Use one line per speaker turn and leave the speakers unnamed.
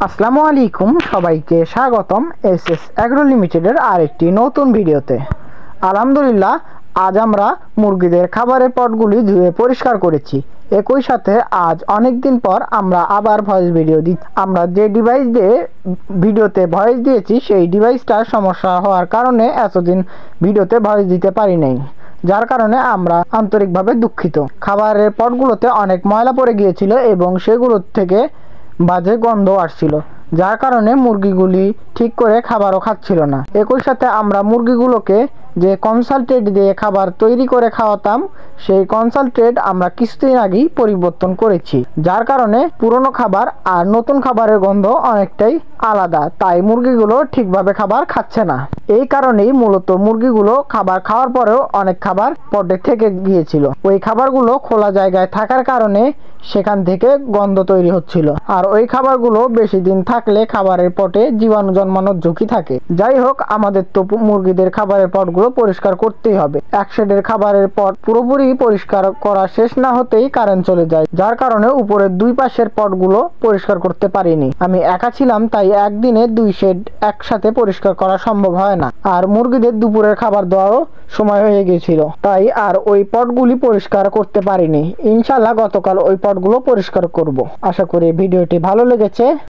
আসসালামু আলাইকুম, সবাইকে স্বাগতম এসএস অ্যাগ্রো লিমিটেডের আরেকটি নতুন ভিডিওতে। আলহামদুলিল্লাহ, আজ আমরা মুরগিদের খাবারের পটগুলি ধুয়ে পরিষ্কার করেছি। একই সাথে আজ অনেক দিন পর আমরা আবার ভয়েস ভিডিও আমরা যে ডিভাইস দিয়ে ভিডিওতে ভয়েস দিয়েছি সেই ডিভাইসটার সমস্যা হওয়ার কারণে এতদিন ভিডিওতে ভয়েস দিতে পারি নাই, যার কারণে আমরা আন্তরিকভাবে দুঃখিত। খাবারের পটগুলোতে অনেক ময়লা পড়ে গিয়েছিল এবং সেগুলোর থেকে বাজে গন্ধ আসছিল, যার কারণে মুরগিগুলি ঠিক করে খাবারও খাচ্ছিল না। একই সাথে আমরা মুরগিগুলোকে যে কনসালট্রেট দিয়ে খাবার তৈরি করে খাওয়াতাম, সেই কনসালট্রেট আমরা কিছুদিন আগেই পরিবর্তন করেছি, যার কারণে পুরনো খাবার আর নতুন খাবারের গন্ধ অনেকটাই আলাদা। তাই মুরগিগুলো ঠিকভাবে খাবার খাচ্ছে না। এই কারণেই মূলত মুরগিগুলো খাবার খাওয়ার পরেও অনেক খাবার পটে থেকে গিয়েছিল। ওই খাবারগুলো খোলা জায়গায় থাকার কারণে সেখান থেকে গন্ধ তৈরি হচ্ছিল, আর ওই খাবারগুলো বেশি দিন থাকলে খাবারের পটে জীবাণু জন্মানোর ঝুঁকি থাকে। যাই হোক, আমাদের তো মুরগিদের খাবারের পটগুলো পরিষ্কার করতেই হবে। এক শেডের খাবারের পট পুরোপুরি পরিষ্কার করা শেষ না হতেই কারেন্ট চলে যায়, যার কারণে উপরের দুই পাশের পটগুলো পরিষ্কার করতে পারিনি। আমি একা ছিলাম, তাই একদিনে দুই শেড একসাথে পরিষ্কার করা সম্ভব হয় না, আর মুরগিদের দুপুরের খাবার দেওয়ারও সময় হয়ে গিয়েছিল, তাই আর ওই পটগুলি পরিষ্কার করতে পারিনি। ইনশাল্লাহ গতকাল ওই পটগুলো পরিষ্কার করব। আশা করি ভিডিওটি ভালো লেগেছে।